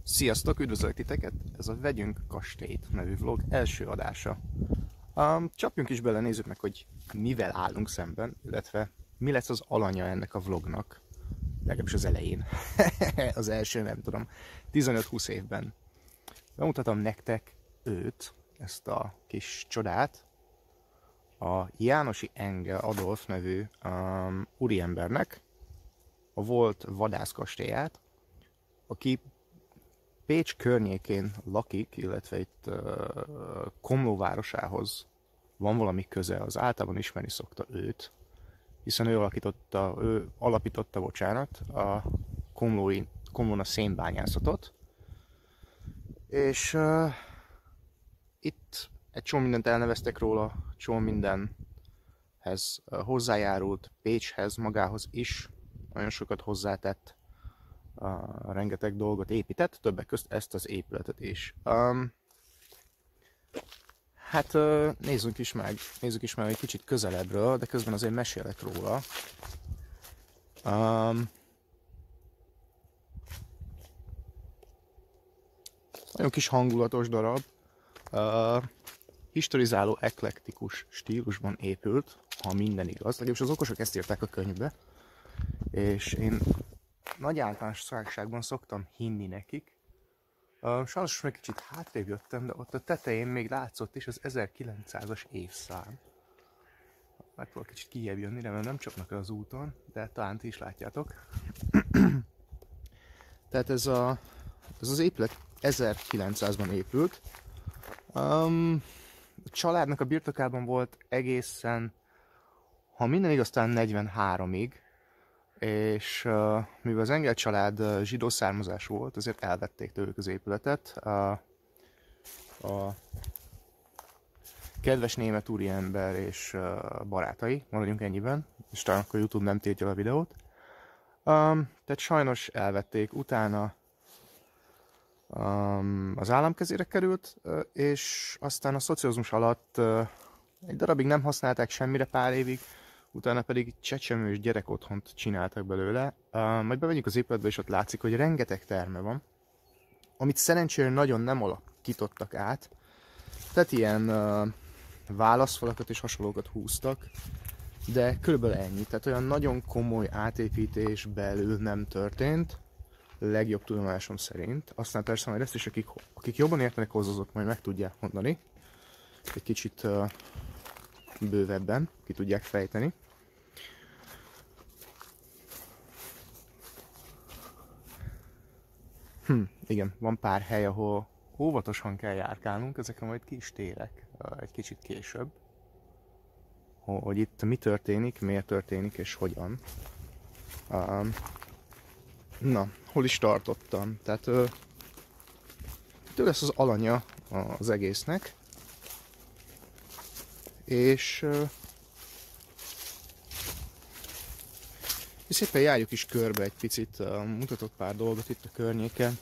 Sziasztok, üdvözlök titeket! Ez a Vegyünk kastélyt nevű vlog első adása. Csapjunk is bele, nézzük meg, hogy mivel állunk szemben, illetve mi lesz az alanya ennek a vlognak. Legalábbis az elején. Az első, nem tudom, 15-20 évben. Bemutatom nektek őt, ezt a kis csodát, a Jánosi Engel Adolf nevű úriembernek a volt vadászkastélyát, aki Pécs környékén lakik, illetve itt Komló városához van valami köze, az általában ismerni szokta őt, hiszen ő alapította a Komlón a szénbányászatot, és itt egy csomó mindent elneveztek róla, csomó mindenhez hozzájárult, Pécshez magához is nagyon sokat hozzátett, rengeteg dolgot épített, többek közt ezt az épületet is. Nézzük is meg egy kicsit közelebbről, de közben azért mesélek róla. Nagyon kis hangulatos darab, historizáló, eklektikus stílusban épült, ha minden igaz. Legalábbis az okosok ezt írták a könyvbe, és én nagy általánosságban szoktam hinni nekik. Sajnos meg kicsit hátrébb jöttem, de ott a tetején még látszott is az 1900-as évszám. Megpróbálok kicsit kijebb jönni, remélem nem csapnak el az úton, de talán ti is látjátok. Tehát ez az épület 1900-ban épült. A családnak a birtokában volt egészen, ha minden igaz, talán 43-ig, és mivel az Engel család zsidó származású volt, ezért elvették tőlük az épületet. A kedves német úriember és barátai, maradjunk ennyiben, és talán akkor YouTube nem tiltja a videót. Tehát sajnos elvették, utána az állam kezére került, és aztán a szocializmus alatt egy darabig nem használták semmire, pár évig, utána pedig csecsemős gyerekotthont csináltak belőle. Majd bemegyünk az épületbe, és ott látszik, hogy rengeteg terme van, amit szerencsére nagyon nem alakítottak át. Tehát ilyen válaszfalakat és hasonlókat húztak, de körülbelül ennyi. Tehát olyan nagyon komoly átépítés belül nem történt, legjobb tudomásom szerint. Aztán persze majd ezt is, akik jobban értenek hozzá, azok majd meg tudják mondani. Egy kicsit bővebben ki tudják fejteni. Igen, van pár hely, ahol óvatosan kell járkálnunk, ezekre majd ki is térek egy kicsit később. Hogy itt mi történik, miért történik és hogyan. Na, hol is tartottam? Tehát ő lesz az alanya az egésznek. És szépen járjuk is körbe egy picit, mutatok pár dolgot itt a környéken.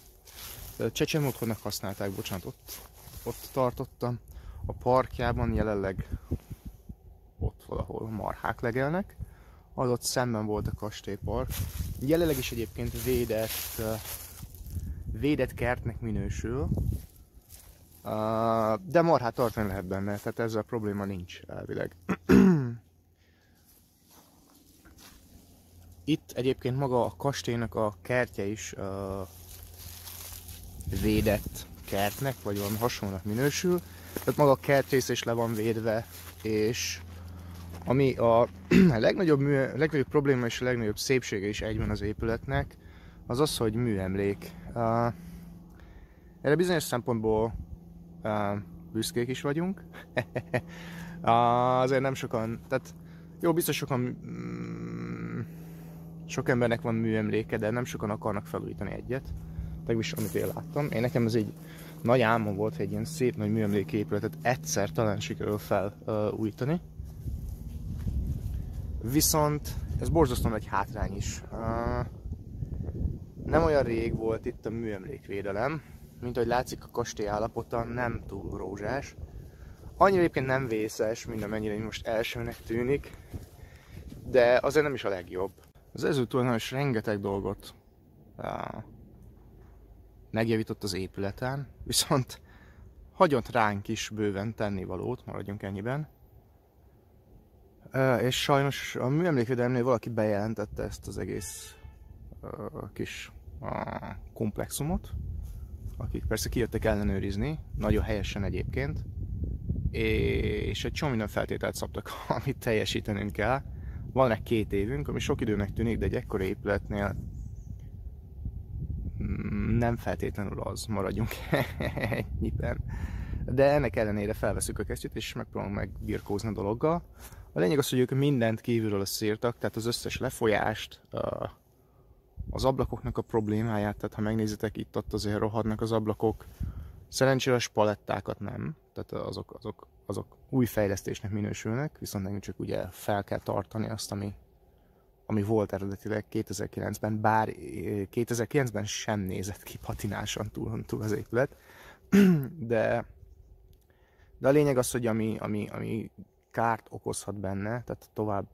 Csecsemő otthonnak használták, bocsánat, ott tartottam. A parkjában jelenleg ott valahol marhák legelnek. Az ott szemben volt a kastélypark. Jelenleg is egyébként védett kertnek minősül. De marhát tartani lehet benne, tehát ezzel a probléma nincs elvileg. Itt egyébként maga a kastélynak a kertje is védett kertnek, vagy valami hasonlónak minősül. Tehát maga a kertrész is le van védve, és ami a legnagyobb probléma és a legnagyobb szépsége is egyben az épületnek, az az, hogy műemlék. Erre bizonyos szempontból büszkék is vagyunk. Azért nem sokan, tehát jó, biztos sok embernek van műemléke, de nem sokan akarnak felújítani egyet. Legalábbis amit én láttam. Nekem ez egy nagy álmom volt, egy ilyen szép nagy műemléképületet egyszer talán sikerül felújítani. Viszont ez borzasztóan egy hátrány is. Nem olyan rég volt itt a műemlékvédelem, mint ahogy látszik, a kastély állapota nem túl rózsás. Annyira egyébként nem vészes, mint amennyire most elsőnek tűnik, de azért nem is a legjobb. Az ezúttal is rengeteg dolgot megjavított az épületen, viszont hagyott ránk is bőven tennivalót, maradjunk ennyiben. És sajnos a műemlékvédelemnél valaki bejelentette ezt az egész kis komplexumot, akik persze kijöttek ellenőrizni, nagyon helyesen egyébként, és egy csomó minden feltételt szabtak, amit teljesítenünk kell. Van egy 2 évünk, ami sok időnek tűnik, de egy ekkora épületnél nem feltétlenül az, maradjunk ennyiben. De ennek ellenére felveszük a kesztyűt, és megpróbálunk megbirkózni a dologgal. A lényeg az, hogy ők mindent kívülről összeírtak, tehát az összes lefolyást, az ablakoknak a problémáját, tehát ha megnézitek, itt-ott azért rohadnak az ablakok. Szerencsére a spalettákat nem, tehát azok új fejlesztésnek minősülnek, viszont nekünk csak ugye fel kell tartani azt, ami volt eredetileg 2009-ben, bár 2009-ben sem nézett ki patinásan túl az épület, de a lényeg az, hogy ami kárt okozhat benne, tehát tovább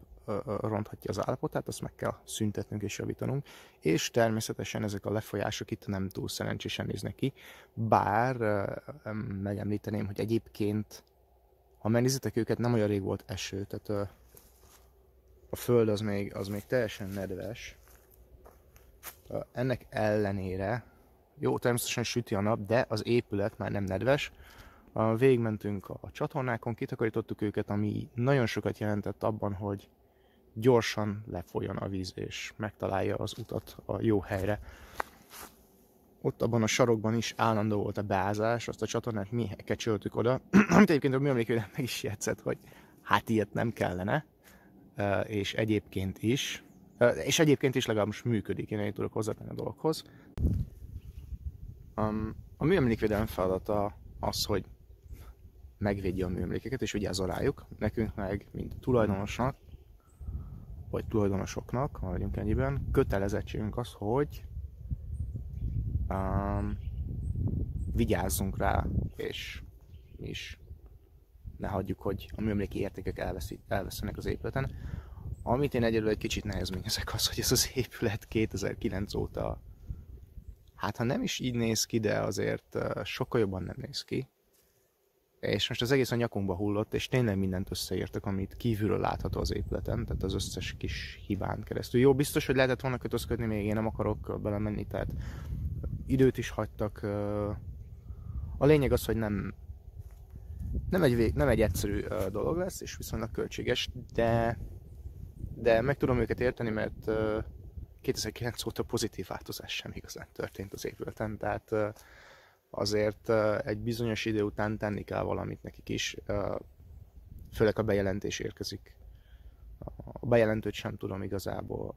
ronthatja az állapotát, azt meg kell szüntetnünk és javítanunk, és természetesen ezek a lefolyások itt nem túl szerencsésen néznek ki, bár megemlíteném, hogy egyébként, ha megnézitek őket, nem olyan rég volt eső, tehát a föld az még teljesen nedves. Ennek ellenére, jó, természetesen süti a nap, de az épület már nem nedves. Végigmentünk a csatornákon, kitakarítottuk őket, ami nagyon sokat jelentett abban, hogy gyorsan lefolyjon a víz és megtalálja az utat a jó helyre. Ott abban a sarokban is állandó volt a beázás, azt a csatornát mi kecsöltük oda, amit egyébként a műemlékvédelem meg is jegyzett, hogy hát ilyet nem kellene, és egyébként is legalább most működik, én tudok hozzátenni a dologhoz. A műemlékvédelem feladata az, hogy megvédje a műemlékeket és vigyázzon rájuk. Nekünk meg, mint tulajdonosnak, vagy tulajdonosoknak, maradjunk ennyiben, kötelezettségünk az, hogy vigyázzunk rá, és mi is ne hagyjuk, hogy a műemléki értékek elvesztenek az épületen. Amit én egyelőre egy kicsit nehezményezek az, hogy ez az épület 2009 óta, hát ha nem is így néz ki, de azért sokkal jobban nem néz ki. És most az egész a nyakunkba hullott, és tényleg mindent összeírtak, amit kívülről látható az épületen, tehát az összes kis hibán keresztül. Jó, biztos, hogy lehetett volna kötözködni, még én nem akarok belemenni, tehát időt is hagytak. A lényeg az, hogy nem egy egyszerű dolog lesz, és viszonylag költséges, de meg tudom őket érteni, mert 2009 óta pozitív változás sem igazán történt az épületen, tehát azért egy bizonyos idő után tenni kell valamit nekik is, főleg a bejelentés érkezik. A bejelentőt sem tudom igazából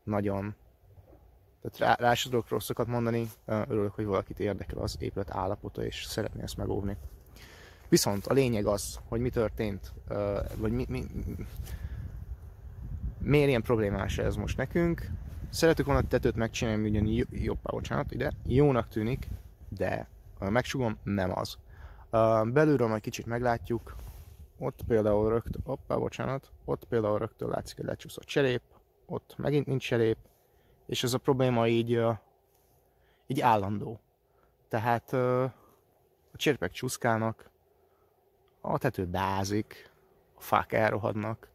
nagyon, tehát rá sem tudok rosszakat mondani, örülök, hogy valakit érdekel az épület állapota, és szeretné ezt megóvni. Viszont a lényeg az, hogy mi történt, vagy miért ilyen problémás ez most nekünk. Szeretük volna a tetőt megcsinálni, ugyan jónak tűnik, de megsugom, nem az. Belülről majd kicsit meglátjuk, ott például rögtön látszik, hogy lecsúszott cserép, ott megint nincs cserép, és ez a probléma így állandó. Tehát a cserépek csúszkálnak, a tető beázik, a fák elrohadnak,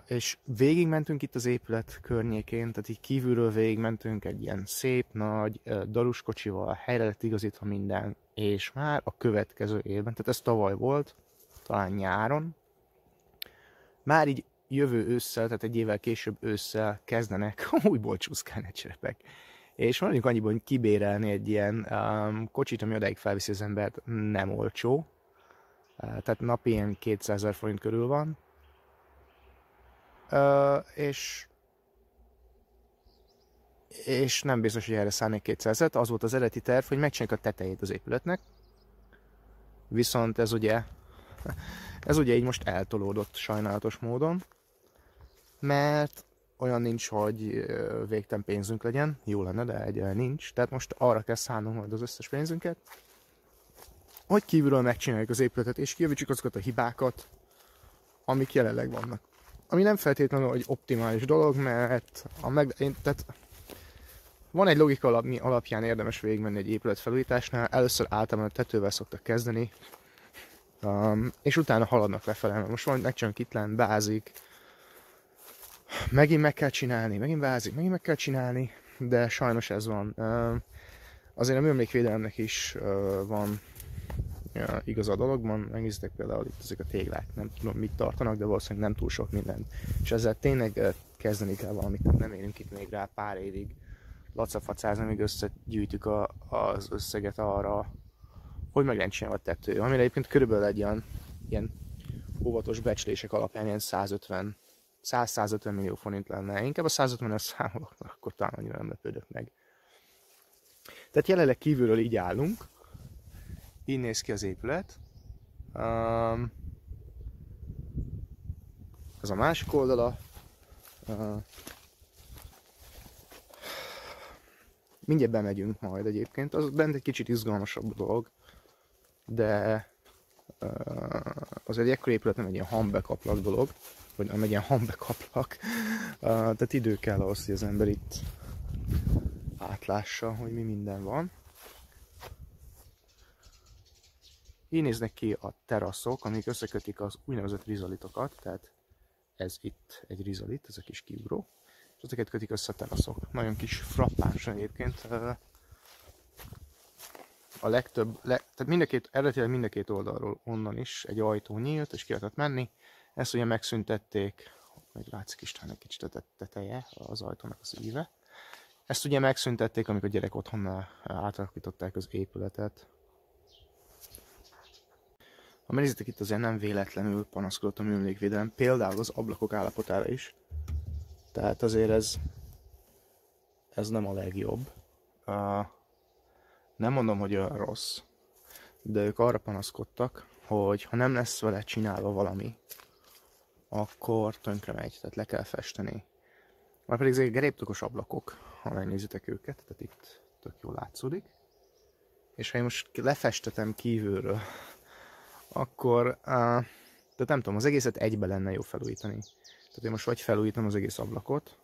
és végigmentünk itt az épület környékén, tehát így kívülről végigmentünk egy ilyen szép nagy daruskocsival, helyre lett igazítva minden, és már a következő évben, tehát ez tavaly volt, talán nyáron, már így jövő ősszel, tehát egy évvel később ősszel kezdenek újból csúszkálni a cserepek. És mondjuk annyiban, hogy kibérelni egy ilyen kocsit, ami odáig felviszi az embert, nem olcsó. Tehát napi ilyen 200 000 forint körül van. És nem biztos, hogy erre szállnék 200-et. Az volt az eredeti terv, hogy megcsináljuk a tetejét az épületnek. Viszont ez ugye így most eltolódott sajnálatos módon. Mert olyan nincs, hogy végtelen pénzünk legyen. Jó lenne, de egyáltalán nincs. Tehát most arra kell szánnunk majd az összes pénzünket, hogy kívülről megcsináljuk az épületet, és kijavítsuk azokat a hibákat, amik jelenleg vannak. Ami nem feltétlenül egy optimális dolog, mert tehát Van egy logika alapján érdemes végigmenni egy épületfelújításnál. Először általában a tetővel szoktak kezdeni, és utána haladnak lefelé, mert most valamit megcsinálunk itt lent, beázik, megint meg kell csinálni, megint beázik, megint meg kell csinálni, de sajnos ez van. Azért a műemlékvédelemnek is van igaz a dologban, megnézitek például itt ezek a téglák, nem tudom mit tartanak, de valószínűleg nem túl sok mindent. És ezzel tényleg kezdeni kell valamit, tehát nem érünk itt még rá pár évig lacafacázni, amíg összegyűjtük az összeget arra, hogy meg lehet csinálni a tető. Amire egyébként körülbelül egy ilyen óvatos becslések alapján ilyen 100-150 millió forint lenne. Inkább a 150-es számolok, akkor talán annyira nem lepődök meg. Tehát jelenleg kívülről így állunk. Így néz ki az épület. Ez a másik oldala. Mindjárt bemegyünk majd egyébként. Az bent egy kicsit izgalmasabb dolog. De az egy ekkor épület nem egy ilyen hambekaplak dolog. Vagy nem egy ilyen hambekaplak. Tehát idő kell ahhoz, hogy az ember itt átlássa, hogy mi minden van. Így néznek ki a teraszok, amik összekötik az úgynevezett rizolitokat, tehát ez itt egy rizolit, ez a kis kiugró, és ezeket kötik össze a teraszok. Nagyon kis frappánsan egyébként. A legtöbb, tehát eredetileg mind a két oldalról onnan is egy ajtó nyílt, és ki lehetett menni. Ezt ugye megszüntették, még látszik is talán egy kicsit a teteje, az ajtónak az íve. Ezt ugye megszüntették, amikor a gyerek otthonnal átalakították az épületet. Ha megnézitek, itt azért nem véletlenül panaszkodott a műemlékvédelem, például az ablakok állapotára is. Tehát azért ez nem a legjobb. Nem mondom, hogy olyan rossz, de ők arra panaszkodtak, hogy ha nem lesz vele csinálva valami, akkor tönkre megy, tehát le kell festeni. Már pedig ezek geréptokos ablakok, ha megnézitek őket, tehát itt tök jól látszódik. És ha én most lefestetem kívülről, akkor, tehát nem tudom, az egészet egybe lenne jó felújítani. Tehát én most vagy felújítom az egész ablakot,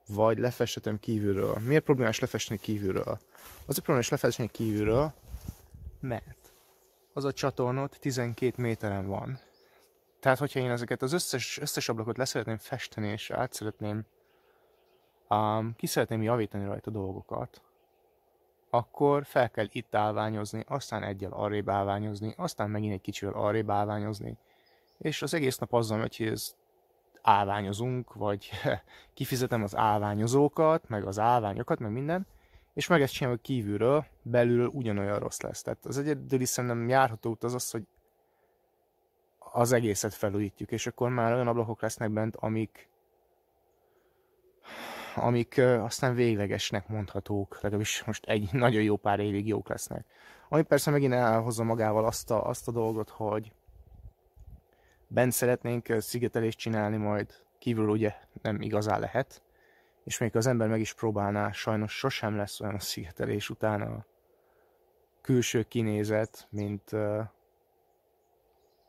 vagy lefestetem kívülről. Miért problémás lefesteni kívülről? Az a problémás lefesteni kívülről, mert az a csatornot 12 méteren van. Tehát, hogyha én ezeket az összes ablakot leszeretném festeni, és ki szeretném javítani rajta dolgokat, akkor fel kell itt állványozni, aztán egyel arrébb állványozni, aztán megint egy kicsivel arrébb állványozni, és az egész nap azzal megy, hogy ezt állványozunk, vagy kifizetem az állványozókat, meg az állványokat, meg minden, és meg ezt csinálom kívülről, belül ugyanolyan rossz lesz. Tehát az egyedüli szerintem járható út az, hogy az egészet felújítjuk, és akkor már olyan ablakok lesznek bent, amik aztán véglegesnek mondhatók, legalábbis most egy nagyon jó pár évig jók lesznek. Ami persze megint elhozza magával azt a dolgot, hogy bent szeretnénk szigetelést csinálni, majd kívül ugye nem igazán lehet, és még az ember meg is próbálná, sajnos sosem lesz olyan a szigetelés után a külső kinézet, mint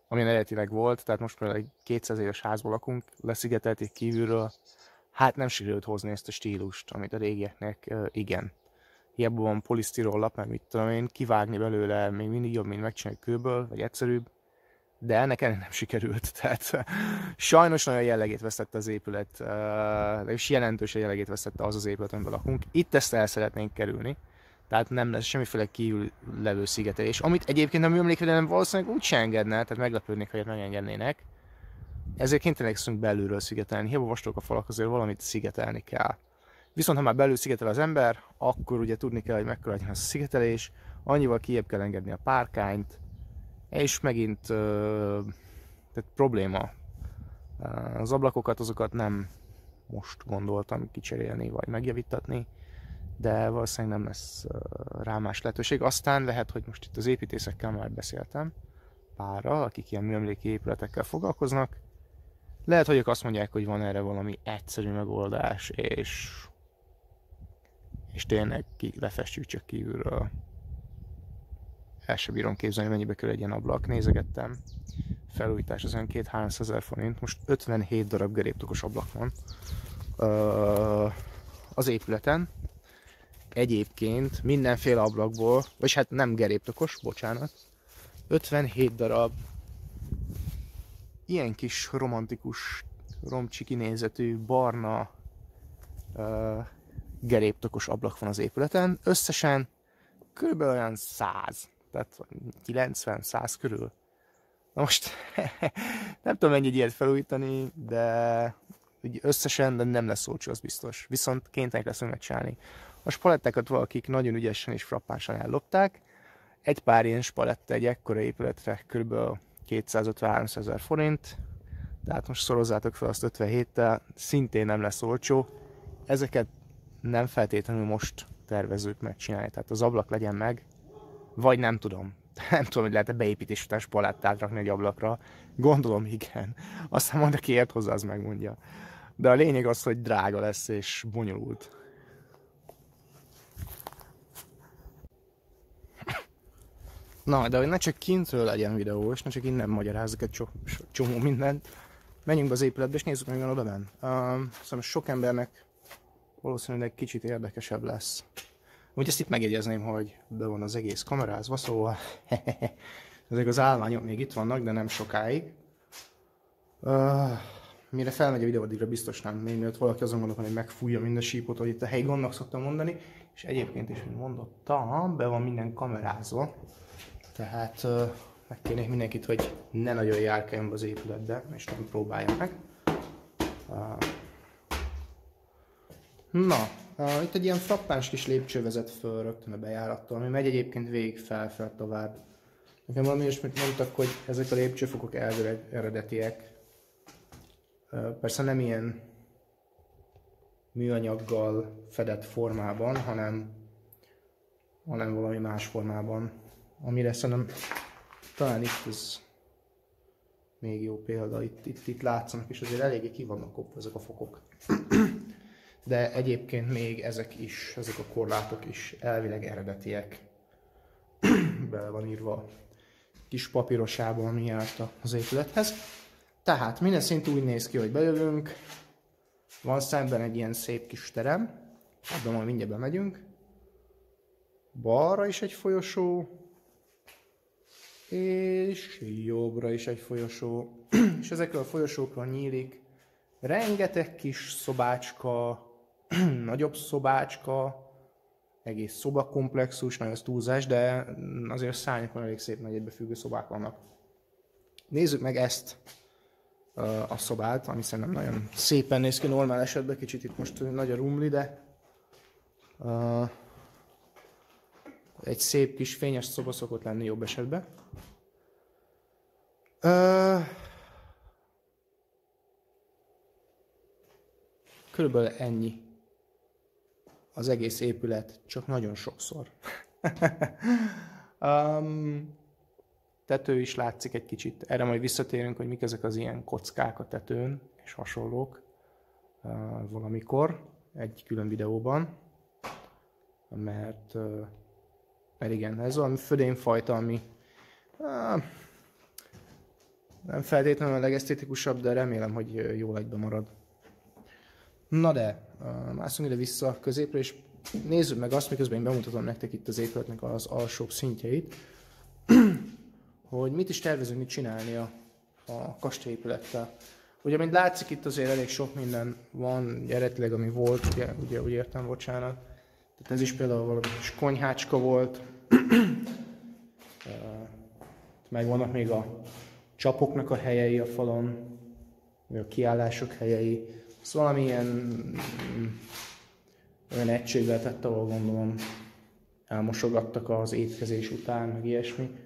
amilyen eredetileg volt, tehát most például egy 200 éves házból lakunk, leszigetelték kívülről, hát nem sikerült hozni ezt a stílust, amit a régieknek igen. Hiába van polisztirol lap, meg mit tudom én, kivágni belőle még mindig jobb, mint megcsinálni kőből, vagy egyszerűbb, de ennek nem sikerült. Tehát sajnos nagyon jellegét vesztette az épület, és jelentősen jellegét vesztette az épület, amiben lakunk. Itt ezt el szeretnénk kerülni, tehát nem lesz semmiféle kívül levő szigetelés, amit egyébként a műemlékvédelem valószínűleg úgy se engedne, tehát meglepődnék, ha ilyet megengednének. Ezért kénytelenek leszünk belülről szigetelni. Hiába vastagok a falak, azért valamit szigetelni kell. Viszont ha már belül szigetel az ember, akkor ugye tudni kell, hogy mekkora legyen a szigetelés, annyival kijebb kell engedni a párkányt, és megint tehát probléma. Az ablakokat, azokat nem most gondoltam kicserélni, vagy megjavítatni, de valószínűleg nem lesz rá más lehetőség. Aztán lehet, hogy most itt az építészekkel már beszéltem, párral, akik ilyen műemléki épületekkel foglalkoznak. Lehet, hogy ők azt mondják, hogy van erre valami egyszerű megoldás, és tényleg lefestjük csak kívülről. El sem bírom képzelni, mennyibe kerül egy ilyen ablak. Nézegettem. Felújítás az olyan 200-300 ezer forint. Most 57 darab geréptokos ablak van az épületen. egyébként mindenféle ablakból, vagy hát nem geréptokos, bocsánat, 57 darab ilyen kis romantikus, romcsi kinézetű, barna geréptokos ablak van az épületen. Összesen kb. Olyan 100, tehát 90-100 körül. Na most nem tudom mennyi ilyet felújítani, de összesen de nem lesz olcsó, az biztos. Viszont kénytelenek leszünk megcsinálni. A spalettákat valakik nagyon ügyesen és frappánsan ellopták. Egy pár ilyen spaletta egy ekkora épületre kb. 250-300 ezer forint. Tehát most szorozzátok fel azt 57-tel, szintén nem lesz olcsó. Ezeket nem feltétlenül most tervezők megcsinálni. Tehát az ablak legyen meg, vagy nem tudom. Nem tudom, hogy lehet-e beépítés után spalettát rakni egy ablakra. Gondolom, igen. Aztán majd aki ért hozzá, az megmondja. De a lényeg az, hogy drága lesz és bonyolult. Na, de hogy ne csak kintről legyen videó, és ne csak innen magyarázzak egy csomó mindent. Menjünk be az épületbe, és nézzük meg, mi van oda benn. Szóval sok embernek valószínűleg kicsit érdekesebb lesz. Úgy ezt itt megjegyezném, hogy be van az egész kamerázva, szóval ezek az állványok még itt vannak, de nem sokáig. Mire felmegy a videó, addigra biztos nem. Még mielőtt valaki azon gondolom, hogy megfújja minden sípot, hogy itt a helyi gondnak szoktam mondani. És egyébként is, mint mondottam, be van minden kamerázva. Tehát megkérnék mindenkit, hogy ne nagyon járkáljon be az épületbe, és nem próbálja meg. Na, itt egy ilyen frappáns kis lépcső vezet föl rögtön a bejárattól, ami megy egyébként végig fel tovább. Nekem valami olyasmit mondtak, hogy ezek a lépcsőfokok elvileg eredetiek. Persze nem ilyen műanyaggal fedett formában, hanem valami más formában. Amire szerintem talán itt ez még jó példa, itt látszanak, és azért eléggé ki vannak kopva ezek a fokok. De egyébként még ezek a korlátok is elvileg eredetiek. Bele van írva kis papírosában, ami járt az épülethez. Tehát minden szint úgy néz ki, hogy bejövünk. Van szemben egy ilyen szép kis terem. Abban majd mindjárt bemegyünk. Balra is egy folyosó. És jobbra is egy folyosó. És ezekről a folyosókról nyílik rengeteg kis szobácska, nagyobb szobácska, egész szobakomplexus, nagyon az túlzás, de azért szárnyakon elég szép nagy egybefüggő szobák vannak. Nézzük meg ezt a szobát, ami szerintem nagyon szépen néz ki normál esetben, kicsit itt most nagy a rumli, de egy szép kis fényes szoba szokott lenni jobb esetben. Körülbelül ennyi az egész épület, csak nagyon sokszor. Tető is látszik egy kicsit. Erre majd visszatérünk, hogy mik ezek az ilyen kockák a tetőn, és hasonlók valamikor, egy külön videóban. Mert igen, ez valami födényfajta, ami nem feltétlenül a legesztétikusabb, de remélem, hogy jól egybe marad. Na de, mászunk ide vissza középre, és nézzük meg azt, miközben én bemutatom nektek itt az épületnek az alsóbb szintjeit, hogy mit is tervezünk mit csinálni a kastélyépülettel. Ugye, mint látszik, itt azért elég sok minden van, eredetileg ami volt, ugye úgy értem, bocsánat. Tehát ez is például valami kis konyhácska volt. Meg vannak még a csapoknak a helyei a falon, a kiállások helyei. Szóval valamilyen olyan egység lehetett, ahol gondolom elmosogattak az étkezés után, meg ilyesmi.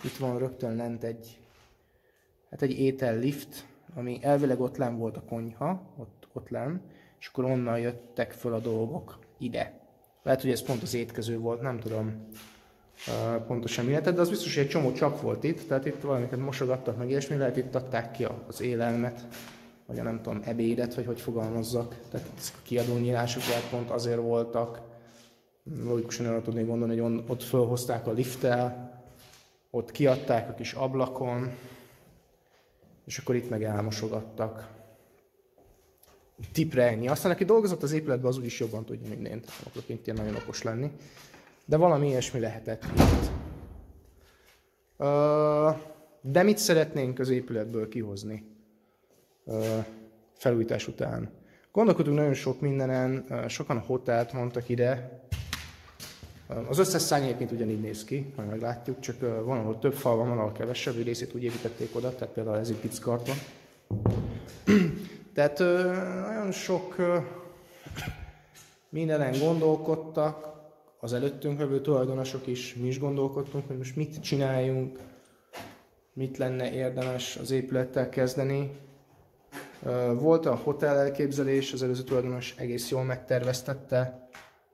Itt van rögtön lent egy étellift, ami elvileg ott lenn volt a konyha, ott lenn, és akkor onnan jöttek föl a dolgok ide. Lehet, hogy ez pont az étkező volt, nem tudom pontosan mi lehetett, de az biztos, hogy egy csomó csap volt itt, tehát itt valamiket mosogattak, meg ilyesmi, lehet itt adták ki az élelmet, vagy a nem tudom, ebédet, vagy hogy fogalmazzak. Tehát a kiadónyílások lehet pont azért voltak. Logikusan arra tudnék gondolni, hogy ott fölhozták a lifttel, ott kiadták a kis ablakon, és akkor itt meg elmosogattak. tipre ennyi. Aztán aki dolgozott az épületben, az úgyis jobban tudja mindent. Nem akarok én nagyon okos lenni. De valami ilyesmi lehetett itt. De mit szeretnénk az épületből kihozni felújítás után? Gondolkodunk nagyon sok mindenen, sokan hotelt mondtak ide. Az összes szárny egyébként ugyanígy néz ki, majd meglátjuk, csak van, ahol több fal van, ahol kevesebb, egy részét úgy építették oda, tehát például ez itt Pickard van. Tehát nagyon sok mindenen gondolkodtak, az előttünk levő tulajdonosok is, mi is gondolkodtunk, hogy most mit csináljunk, mit lenne érdemes az épülettel kezdeni. Volt a hotel elképzelés, az előző tulajdonos egész jól megterveztette,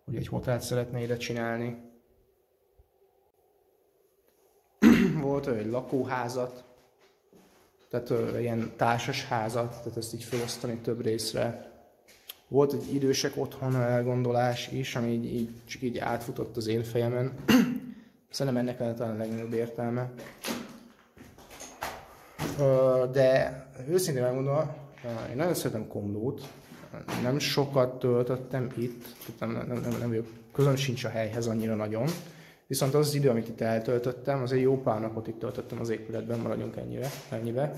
hogy egy hotelt szeretne ide csinálni. Volt egy lakóházat, tehát ilyen társas házat, tehát ezt így felosztani több részre. Volt egy idősek otthona elgondolás is, ami csak így átfutott az én fejemen. Szerintem ennek lenne talán a legnagyobb értelme. De őszintén megmondva, én nagyon szeretem Komlót. Nem sokat töltöttem itt, nem vagyok, közöm sincs a helyhez annyira nagyon. Viszont az idő, amit itt eltöltöttem, az egy jó pár napot itt töltöttem az épületben, maradjunk ennyibe.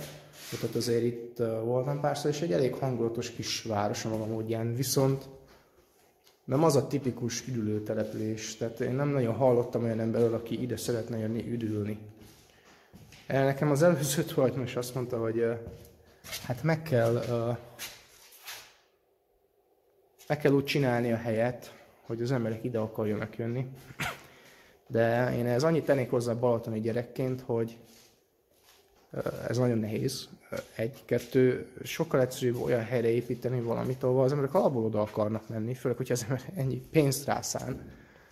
Tehát azért itt voltam párszor, és egy elég hangulatos kis város a maga módján, viszont nem az a tipikus üdülőtelepülés. Tehát én nem nagyon hallottam olyan emberről, aki ide szeretne jönni üdülni. Nekem az előző tulajdonos azt mondta, hogy hát meg kell úgy csinálni a helyet, hogy az emberek ide akarjanak jönni. De én ez annyit tennék hozzá balatoni gyerekként, hogy ez nagyon nehéz. Kettő, sokkal egyszerűbb olyan helyre építeni valamit, ahol az emberek alapból oda akarnak menni, főleg, hogyha az ember ennyi pénzt rászán.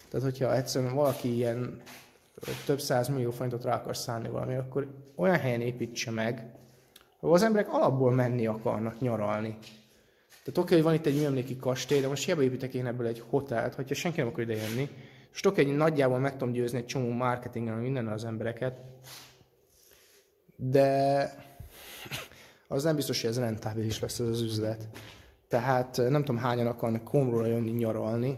Tehát, hogyha egyszerűen valaki ilyen több 100 millió forintot rá akar szánni valami, akkor olyan helyen építse meg, ahol az emberek alapból menni akarnak nyaralni. Tehát oké, hogy van itt egy műemléki kastély, de most hiába építek én ebből egy hotelt, hogyha senki nem akar ide jönni, és egy nagyjából meg tudom győzni egy csomó marketingen, mindennel az embereket, de az nem biztos, hogy ez rentábilis lesz ez az üzlet. Tehát nem tudom, hányan akarnak Komlóra jönni nyaralni,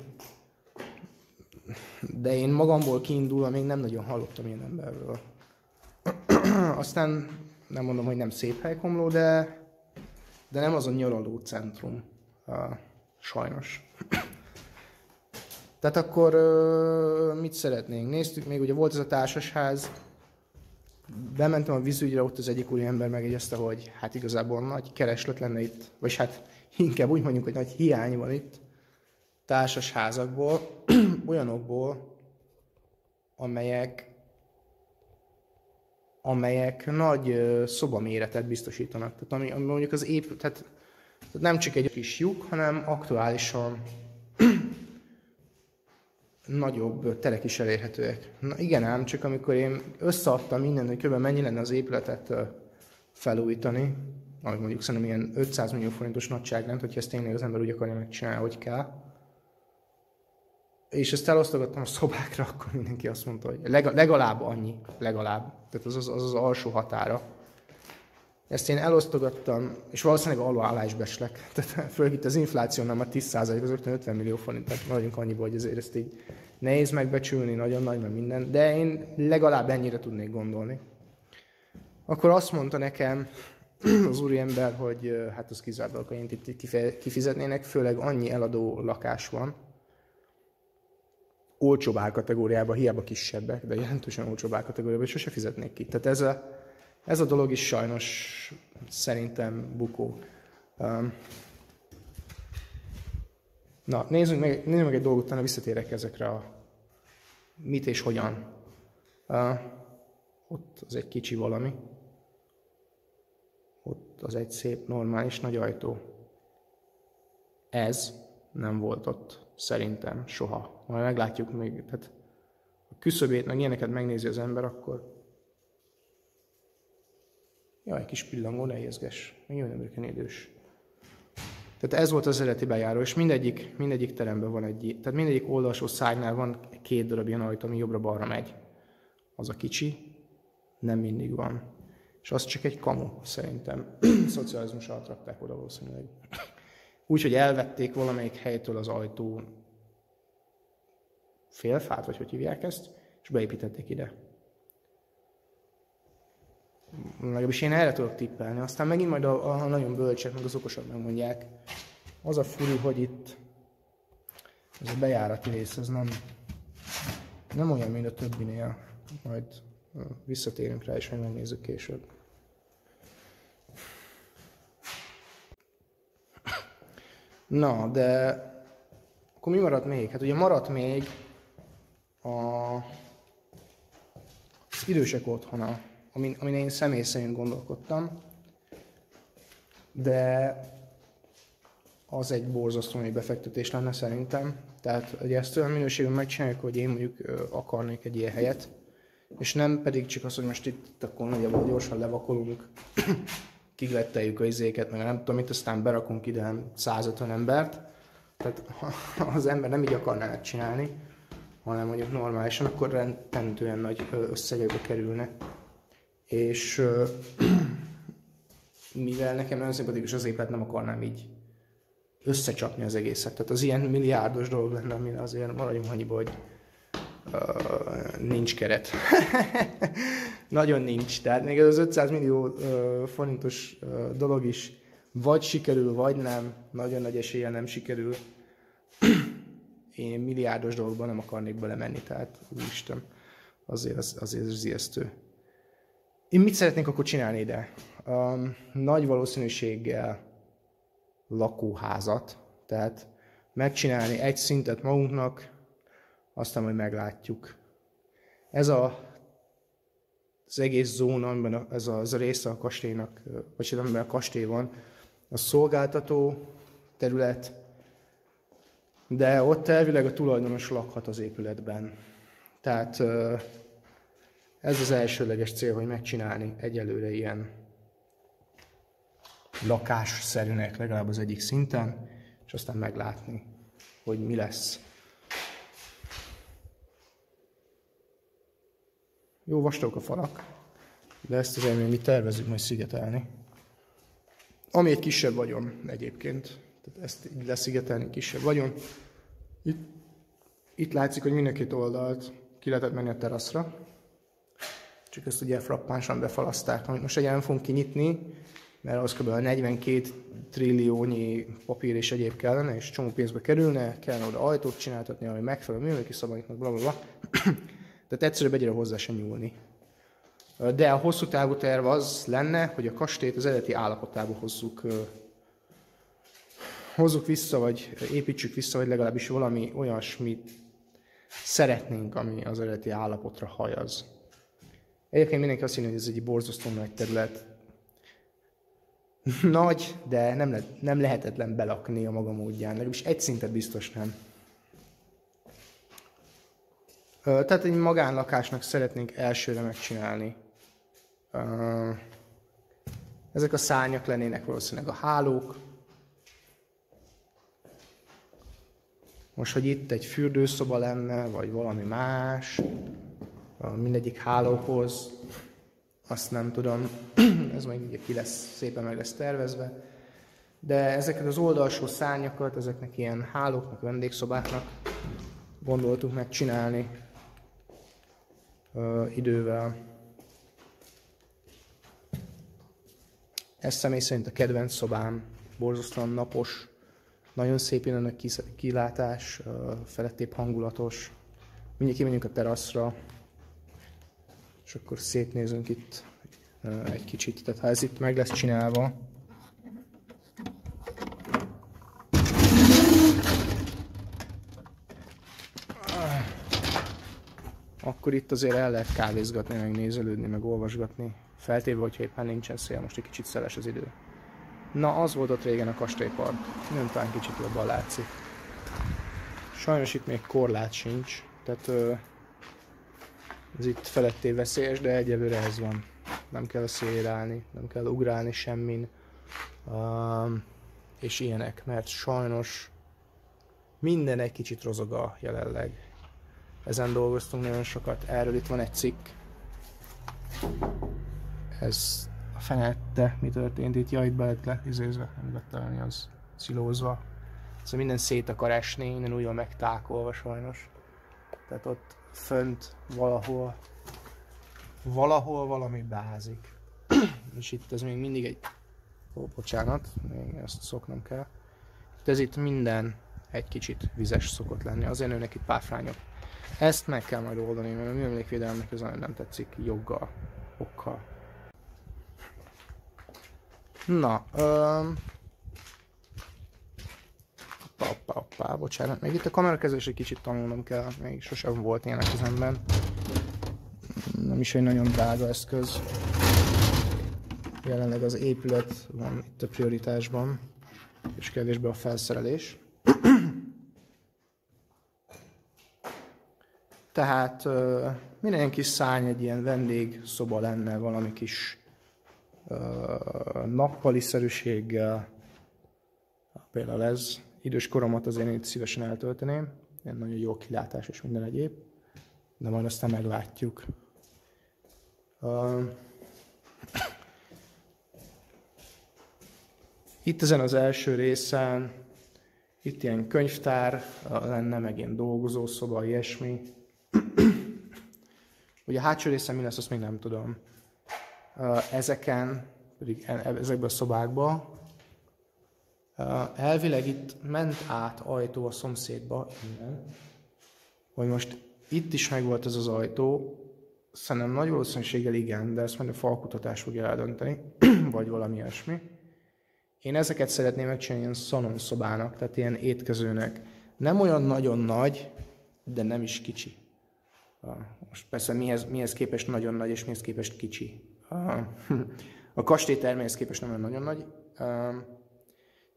de én magamból kiindulva még nem nagyon hallottam ilyen emberről. Aztán nem mondom, hogy nem szép hely Komló, de nem az a nyaraló centrum. Sajnos. Tehát akkor mit szeretnénk? Néztük még, ugye volt ez a társasház, bementem a vízügyre, ott az egyik úriember megjegyezte, hogy hát igazából nagy kereslet lenne itt, vagy hát inkább úgy mondjuk, hogy nagy hiány van itt társasházakból, olyanokból, amelyek nagy szobaméretet biztosítanak. Tehát ami mondjuk az tehát nem csak egy kis lyuk, hanem aktuálisan nagyobb terek is elérhetőek. Na igen ám, csak amikor én összeadtam mindent, hogy kb. Mennyi lenne az épületet felújítani, ahogy mondjuk szerintem ilyen 500 millió forintos nagyságrend, hogyha ezt tényleg az ember úgy akarja megcsinálni, hogy kell. És ezt elosztogattam a szobákra, akkor mindenki azt mondta, hogy legalább annyi, legalább. Tehát az alsó határa. Ezt én elosztogattam, és valószínűleg alulbeslek. Tehát főleg itt az inflációnál már 10% az 50 millió forint, tehát maradjunk annyiba, hogy azért ezt így nehéz megbecsülni, nagyon nagy, meg minden, de én legalább ennyire tudnék gondolni. Akkor azt mondta nekem az úriember, hogy hát az kizárt dolog, hogy itt kifizetnének, főleg annyi eladó lakás van, olcsóbb árkategóriában, hiába kisebbek, de jelentősen olcsóbb árkategóriában, és sose fizetnék ki. Tehát ez a dolog is sajnos szerintem bukó. Na, nézzük meg egy dolgot, utána visszatérek ezekre a mit és hogyan. Ott az egy kicsi valami. Ott az egy szép, normális nagy ajtó. Ez nem volt ott szerintem soha. Majd meglátjuk még, tehát a küszöbét, meg ilyeneket megnézi az ember, akkor jaj, egy kis pillangó, ne érzges. Még jön embereken idős. Tehát ez volt az eredeti bejáró, és mindegyik teremben van tehát mindegyik oldalsó szárnynál van 2 darab ilyen ajtó, ami jobbra-balra megy. Az a kicsi, nem mindig van. És az csak egy kamu, szerintem. Szocializmus alatt rakták oda valószínűleg. úgy, hogy elvették valamelyik helytől az ajtó félfát, vagy hogy hívják ezt, és beépítették ide. Legalábbis én erre tudok tippelni. Aztán megint majd a nagyon bölcsek, meg az okosak megmondják. Az a furi, hogy itt ez a bejárati rész, ez nem olyan, mint a többinél. Majd visszatérünk rá, és megnézzük később. Na, de akkor mi maradt még? Hát ugye maradt még az idősek otthona, amin én személy szerint gondolkodtam, de az egy borzasztó nagy befektetés lenne szerintem. Tehát ugye ezt olyan minőségben megcsináljuk, hogy én mondjuk akarnék egy ilyen helyet, és nem pedig csak az, hogy most itt akkor nagyjából gyorsan levakolunk, kigletteljük a izéket, meg nem tudom mit, aztán berakunk ide 150 embert. Tehát ha az ember nem így akarná megcsinálni, hanem mondjuk normálisan, akkor rettentően nagy összegekbe kerülne. És mivel nekem nagyon szimpatikus az épület, nem akarnám így összecsapni az egészet. Tehát az ilyen milliárdos dolog lenne, amire azért maradjunk annyiba, hogy nincs keret. Nagyon nincs. Tehát még ez az 500 millió forintos dolog is vagy sikerül, vagy nem. Nagyon nagy eséllyel nem sikerül. Én milliárdos dolgokban nem akarnék belemenni, tehát úristen, azért ez ijesztő. Én mit szeretnék akkor csinálni ide? Nagy valószínűséggel lakóházat, tehát megcsinálni egy szintet magunknak, aztán majd meglátjuk. Ez az egész zóna, amiben ez a része a kastélynak, vagy amiben a kastély van, a szolgáltató terület, de ott elvileg a tulajdonos lakhat az épületben. Tehát ez az elsőleges cél, hogy megcsinálni egyelőre ilyen lakásszerűnek legalább az egyik szinten, és aztán meglátni, hogy mi lesz. Jó vastagok a falak, de ezt azért még mi tervezzük majd szigetelni. Ami egy kisebb vagyon egyébként, tehát ezt így leszigetelni kisebb vagyon. Itt látszik, hogy mind a két oldalt ki lehetett menni a teraszra, csak ezt ugye frappánsan befalaszták, amit most egyáltalán fogunk kinyitni, mert az kb. 42 trilliónyi papír és egyéb kellene, és csomó pénzbe kerülne, kellene oda ajtót csináltatni, ami megfelelő művelőki szabályoknak, blablabla. Tehát egyszerűbb egyre hozzá sem nyúlni. De a hosszú távú terv az lenne, hogy a kastélyt az eredeti állapotába hozzuk vissza, vagy építsük vissza, vagy legalábbis valami olyasmit szeretnénk, ami az eredeti állapotra hajaz. Egyébként mindenki azt hinné, hogy ez egy borzasztó nagy terület. Nagy, de nem lehetetlen belakni a maga módján, legalábbis egy szintet biztos nem. Tehát egy magánlakásnak szeretnénk elsőre megcsinálni. Ezek a szárnyak lennének valószínűleg a hálók. Most, hogy itt egy fürdőszoba lenne, vagy valami más, mindegyik hálóhoz, azt nem tudom, ez majd ugye ki lesz, szépen meg lesz tervezve. De ezeket az oldalsó szárnyakat, ezeknek ilyen hálóknak, vendégszobáknak gondoltuk megcsinálni idővel. Ez személy szerint a kedvenc szobám, borzasztóan napos, nagyon szép innen a kilátás, felettébb hangulatos. Mindjárt kimegyünk a teraszra, és akkor szétnézünk itt egy kicsit. Tehát ha ez itt meg lesz csinálva, akkor itt azért el lehet kávézgatni, meg nézelődni, meg olvasgatni. Feltéve, hogyha éppen nincsen szél, most egy kicsit szeles az idő. Na, az volt ott régen a kastélypark. Nem talán kicsit jobban látszik. Sajnos itt még korlát sincs, tehát ez itt feletté veszélyes, de egyelőre ez van. Nem kell a szélére állni, nem kell ugrálni semmin. És ilyenek, mert sajnos minden egy kicsit rozoga jelenleg. Ezen dolgoztunk nagyon sokat. Erről itt van egy cikk. Ez a fenette, mi történt itt? Ja, itt be lett leizézve, nem lehet találni az. szilózva. Szóval minden szét akar esni, minden úgy van megtákolva sajnos. Tehát ott fönt valahol valami bázik. És itt ez még mindig egy... Ó, bocsánat, még ezt szoknom kell. Ez itt minden egy kicsit vizes szokott lenni, azért nőnek itt páfrányok. Ezt meg kell majd oldani, mert a műemlékvédelemnek ez nagyon nem tetszik, joggal, okkal. Na, bocsánat, még itt a kamerakezelés egy kicsit tanulnom kell, még sosem volt ilyen a kezemben. Nem is egy nagyon drága eszköz. Jelenleg az épület van itt a prioritásban, és kevésbé a felszerelés. Tehát minden ilyen kis szárny egy ilyen vendégszoba lenne, valami kis nappaliszerűséggel. Például ez. Idős koromat azért én itt szívesen eltölteném. Ilyen nagyon jó kilátás és minden egyéb. De majd aztán meglátjuk. Itt ezen az első részen, itt ilyen könyvtár lenne, meg ilyen dolgozószoba, ilyesmi. Ugye a hátsó részen mi lesz, azt még nem tudom. Ezeken, pedig ezekben a szobákban, elvileg itt ment át ajtó a szomszédba, innen. Hogy most itt is megvolt ez az ajtó, szerintem nagy valószínűséggel igen, de ezt majd a falkutatás fogja eldönteni, vagy valami ilyesmi. Én ezeket szeretném megcsinálni ilyen szalonszobának, tehát ilyen étkezőnek. Nem olyan nagyon nagy, de nem is kicsi. Most persze mihez képest nagyon nagy, és mihez képest kicsi. A kastélyterméhez képest nem olyan nagyon nagy,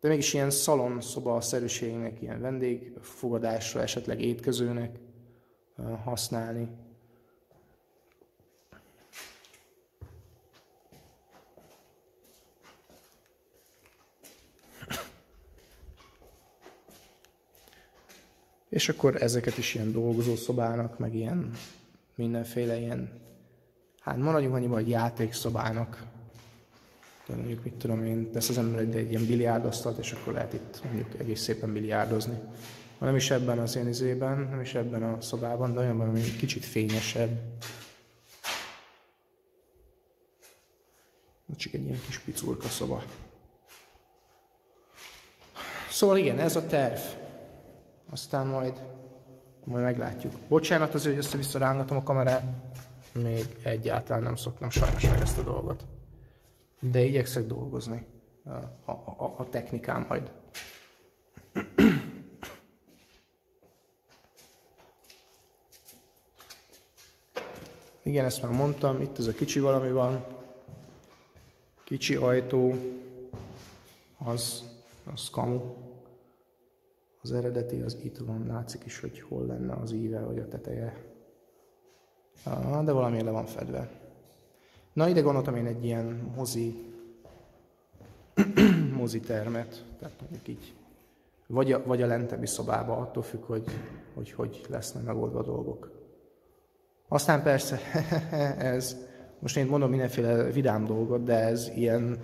de mégis ilyen szalonszoba-szerűségnek, ilyen vendégfogadásra, esetleg étkezőnek használni. És akkor ezeket is ilyen dolgozószobának, meg ilyen mindenféle ilyen, hát maradjunk annyiban, hogy játékszobának. De mondjuk, mit tudom én, tesz az ember egy ilyen biliárdasztalt, és akkor lehet itt mondjuk egész szépen biliárdozni. Nem is ebben az ilyen izében, nem is ebben a szobában, de olyanban, ami kicsit fényesebb. Csak egy ilyen kis piculka szoba. Szóval igen, ez a terv. Aztán majd meglátjuk. Bocsánat azért, hogy össze-vissza rángatom a kamerát. Még egyáltalán nem szoktam sajnos meg ezt a dolgot. De igyekszek dolgozni a technikán majd. Igen, ezt már mondtam, itt ez a kicsi valami van. Kicsi ajtó, az kamu. Az eredeti az itt van, látszik is, hogy hol lenne az íve, vagy a teteje. De valamiért le van fedve. Na, ide gondoltam én egy ilyen mozi termet, tehát mondjuk így, vagy a lentebbi szobába, attól függ, hogy lesznek megoldva a dolgok. Aztán persze, ez, most én mondom mindenféle vidám dolgot, de ez ilyen,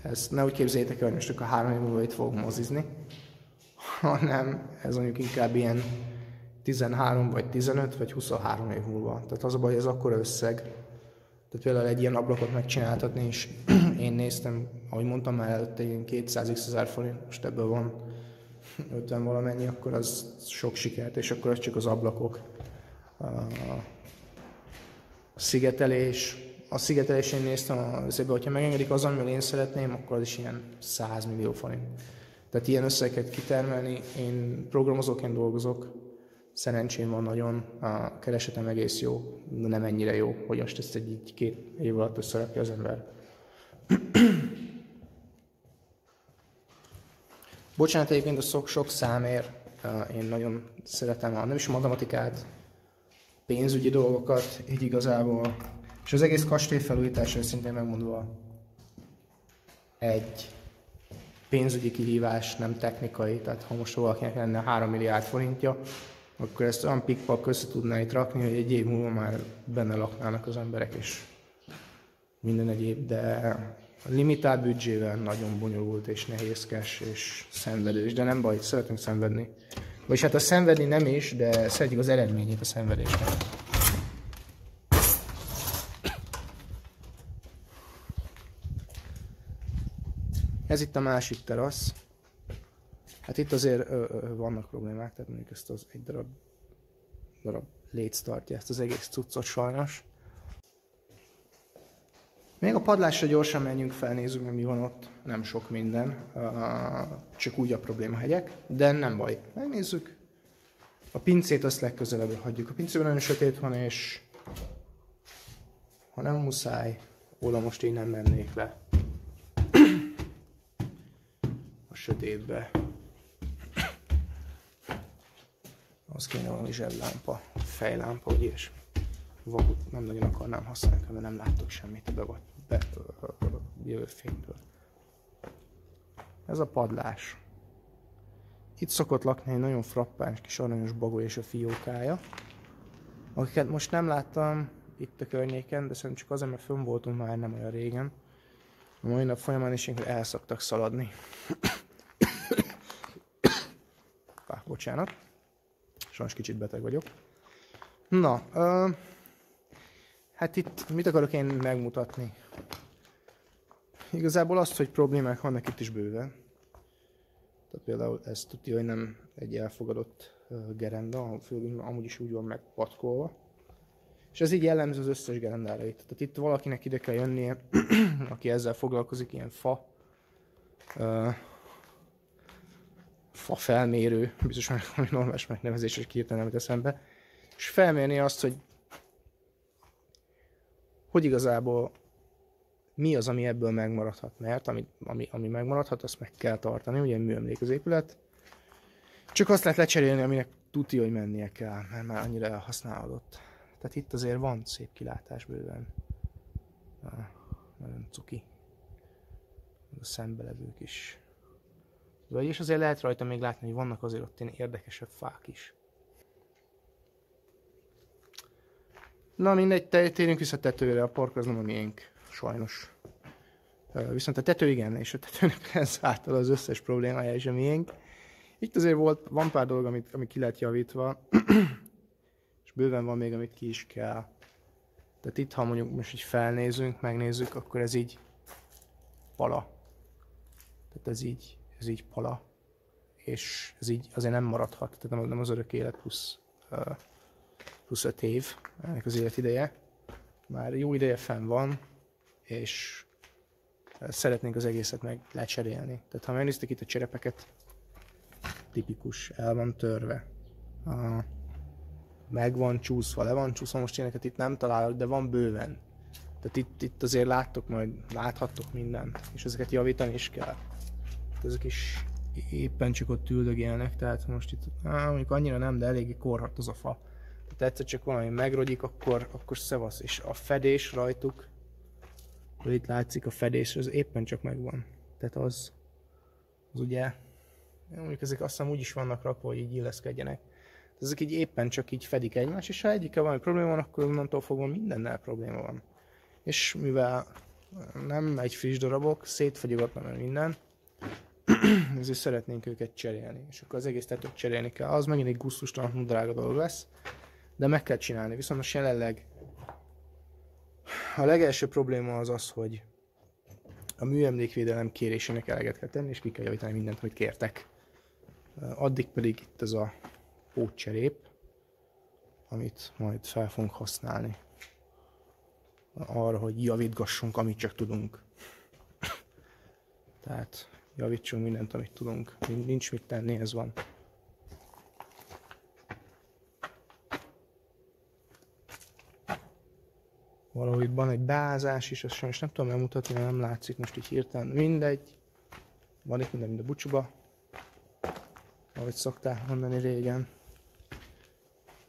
ezt ne úgy képzeljétek el, hogy most csak a 3 év múlva itt fogok mozizni, hanem ez mondjuk inkább ilyen 13 vagy 15 vagy 23 év múlva. Tehát az a baj, ez akkora összeg. Tehát például egy ilyen ablakot megcsináltatni is, én néztem, ahogy mondtam már előtte, ilyen 200 000 forint, most ebből van 50 valamennyi, akkor az sok sikert, és akkor az csak az ablakok. A szigetelés én néztem, hogyha megengedik az, amivel én szeretném, akkor az is ilyen 100 millió forint. Tehát ilyen összeget kitermelni, én programozóként dolgozok, szerencsém van nagyon, a keresetem egész jó, de nem ennyire jó, hogy most ezt egy 2 év alatt összerakja az ember. Bocsánat egyébként a sok számért, én nagyon szeretem nem is a matematikát, pénzügyi dolgokat, így igazából. És az egész kastély felújítása szintén megmondva egy pénzügyi kihívás, nem technikai, tehát ha most valakinek lenne 3 milliárd forintja, akkor ezt olyan pikpak össze tudná itt rakni, hogy egy év múlva már benne laknának az emberek, és minden egyéb, de limitált büdzsével nagyon bonyolult és nehézkes és szenvedős, de nem baj, szeretünk szenvedni. Vagyis hát a szenvedni nem is, de szeretjük az eredményét a szenvedésnek. Ez itt a másik terasz. Hát itt azért vannak problémák, tehát mondjuk ezt az egy darab léc tartja ezt az egész cuccot sajnos. Még a padlásra gyorsan menjünk fel, nézzük meg mi van ott. Nem sok minden, csak úgy a problémahegyek, de nem baj. Megnézzük. A pincét azt legközelebbre hagyjuk. A pincében nagyon sötét van, és ha nem muszáj, oda most én nem mennék le. A sötétbe. Az kéne valami zseblámpa, fejlámpa, vagy ilyesmi. Vakut nem nagyon akarnám használni, mert nem látok semmit a jövő fényből. Ez a padlás. Itt szokott lakni egy nagyon frappáns kis aranyos bagoly és a fiókája, akiket most nem láttam itt a környéken, de szerintem csak azért, mert fönn voltunk már nem olyan régen. A mai nap folyamán is inkább el szoktak szaladni. Bocsánat. Sajnos kicsit beteg vagyok. Na, hát itt mit akarok én megmutatni? Igazából azt, hogy problémák vannak itt is bőven. Tehát például ez tudja, hogy nem egy elfogadott gerenda, főleg amúgy is úgy van megpatkolva. És ez így jellemző az összes gerendára itt. Tehát itt valakinek ide kell jönnie, aki ezzel foglalkozik, ilyen fa felmérő, biztos valami normális megnevezés, és hirtelen nem eszembe, és felmérni azt, hogy igazából mi az, ami ebből megmaradhat, mert ami megmaradhat, azt meg kell tartani, ugye műemlék az épület. Csak azt lehet lecserélni, aminek tudja, hogy mennie kell, mert már annyira elhasználódott. Tehát itt azért van szép kilátás bőven. Nagyon cuki. A szembelevők is. És azért lehet rajta még látni, hogy vannak azért ott ilyen érdekesebb fák is. Na mindegy, térjünk vissza a tetőre, a park az nem a miénk, sajnos. Viszont a tető igen, és a tetőnek ezáltal az összes problémája is a miénk. Itt azért van pár dolog, ami ki lett javítva, és bőven van még, amit ki is kell. Tehát itt, ha mondjuk most így felnézünk, megnézzük, akkor ez így pala. Tehát ez így pala. És ez így azért nem maradhat, tehát nem az örök élet plusz 5 év, ennek az életideje. Már jó ideje fenn van, és szeretnénk az egészet meg lecserélni. Tehát ha megnéztek itt a cserepeket, tipikus, el van törve. Meg van csúszva, le van csúszva, most ilyeneket itt nem találok, de van bőven. Tehát itt azért láthattok mindent, és ezeket javítani is kell. Ezek is éppen csak ott üldögélnek, tehát most itt mondjuk annyira nem, de eléggé korhadt az a fa. Tehát egyszer csak valami megrogyik, akkor szevasz, és a fedés rajtuk, hogy itt látszik a fedés, az éppen csak megvan. Tehát az ugye, mondjuk ezek azt hiszem úgy is vannak rakva, hogy így illeszkedjenek. Ezek így éppen csak így fedik egymást, és ha egyikkel valami probléma van, akkor onnantól fogva mindennel probléma van. És mivel nem egy friss darabok, szétfagyogatlan minden, ezért szeretnénk őket cserélni. És akkor az egész tetőt cserélni kell. Az megint egy gusztustalan drága dolog lesz, de meg kell csinálni. Viszont most jelenleg a legelső probléma az, hogy a műemlékvédelem kérésének eleget kell tenni, és ki kell javítani mindent, amit kértek. Addig pedig itt ez a pótcserép, amit majd fel fogunk használni arra, hogy javítgassunk, amit csak tudunk. Tehát javítsunk mindent, amit tudunk. Nincs mit tenni, ez van. Valahogy itt van egy beázás is, azt sajnos nem tudom megmutatni, mert nem látszik most így hirtelen. Mindegy. Van itt minden, mint a bucsuba. Ahogy szokták mondani régen.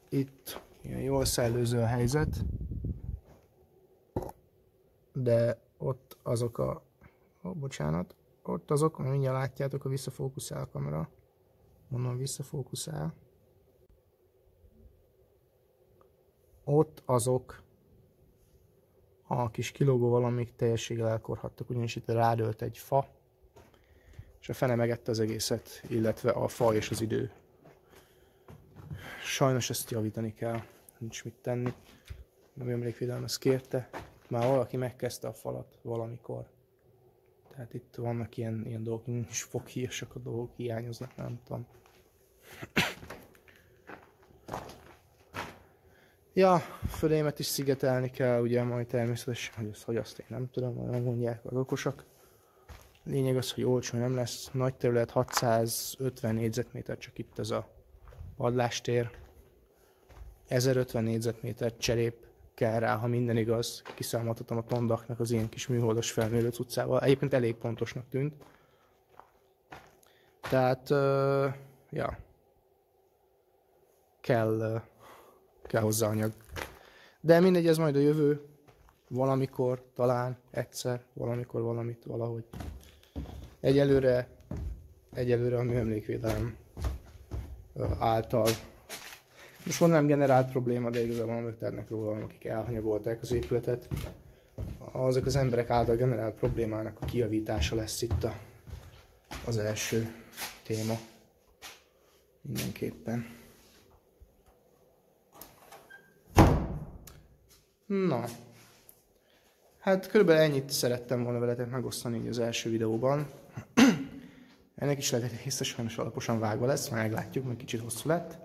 Itt ilyen jól szellőző a helyzet. De ott azok bocsánat. Ott azok, mert mindjárt látjátok, a visszafókuszál a kamera. Mondom, visszafókuszál. Ott azok, a kis kilógó valamik teljességgel elkorhattak, ugyanis itt rádölt egy fa, és a fene megette az egészet, illetve a fa és az idő. Sajnos ezt javítani kell, nincs mit tenni. A emlékvédelem ezt kérte. Már valaki megkezdte a falat valamikor. Tehát itt vannak ilyen dolgok, nincs foghírsak, a dolgok hiányoznak, nem tudom. Ja, fölémet is szigetelni kell, ugye majd természetesen, hogy azt én nem tudom, majd megmondják az okosak. Lényeg az, hogy olcsó nem lesz. Nagy terület, 650 négyzetméter csak itt ez a padlástér. 1050 négyzetméter cserép kell rá, ha minden igaz. Kiszámoltatom a Tondaknak az ilyen kis műholdas felmérő cuccával. Egyébként elég pontosnak tűnt. Tehát, ja, kell hozzá anyag. De mindegy, ez majd a jövő. Valamikor, talán, egyszer, valamikor, valamit, valahogy. Egyelőre a műemlékvédelem által, most mondanám generált probléma, de igazából nem ternek róla, akik elhanyagolták az épületet. Azok az emberek által generált problémának a kijavítása lesz itt az első téma. Mindenképpen. Na, hát körülbelül ennyit szerettem volna veletek megosztani így az első videóban. Ennek is lehet egy része, sajnos alaposan vágva lesz, már meglátjuk, mert kicsit hosszú lett.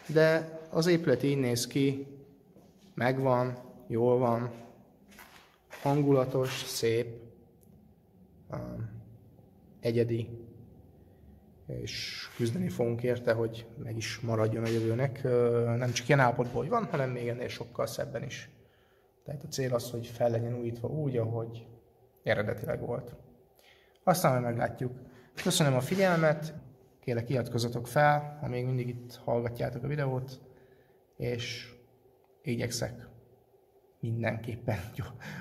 De az épület így néz ki, megvan, jól van, hangulatos, szép, egyedi, és küzdeni fogunk érte, hogy meg is maradjon a jövőnek. Nem csak ilyen állapotban, hogy van, hanem még ennél sokkal szebben is. Tehát a cél az, hogy fel legyen újítva úgy, ahogy eredetileg volt. Aztán majd meglátjuk. Köszönöm a figyelmet, kérlek iratkozzatok fel, ha még mindig itt hallgatjátok a videót, és igyekszek mindenképpen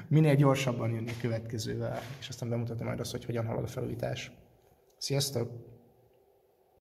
minél gyorsabban jönni a következővel, és aztán bemutatom majd azt, hogy hogyan halad a felújítás. Sziasztok!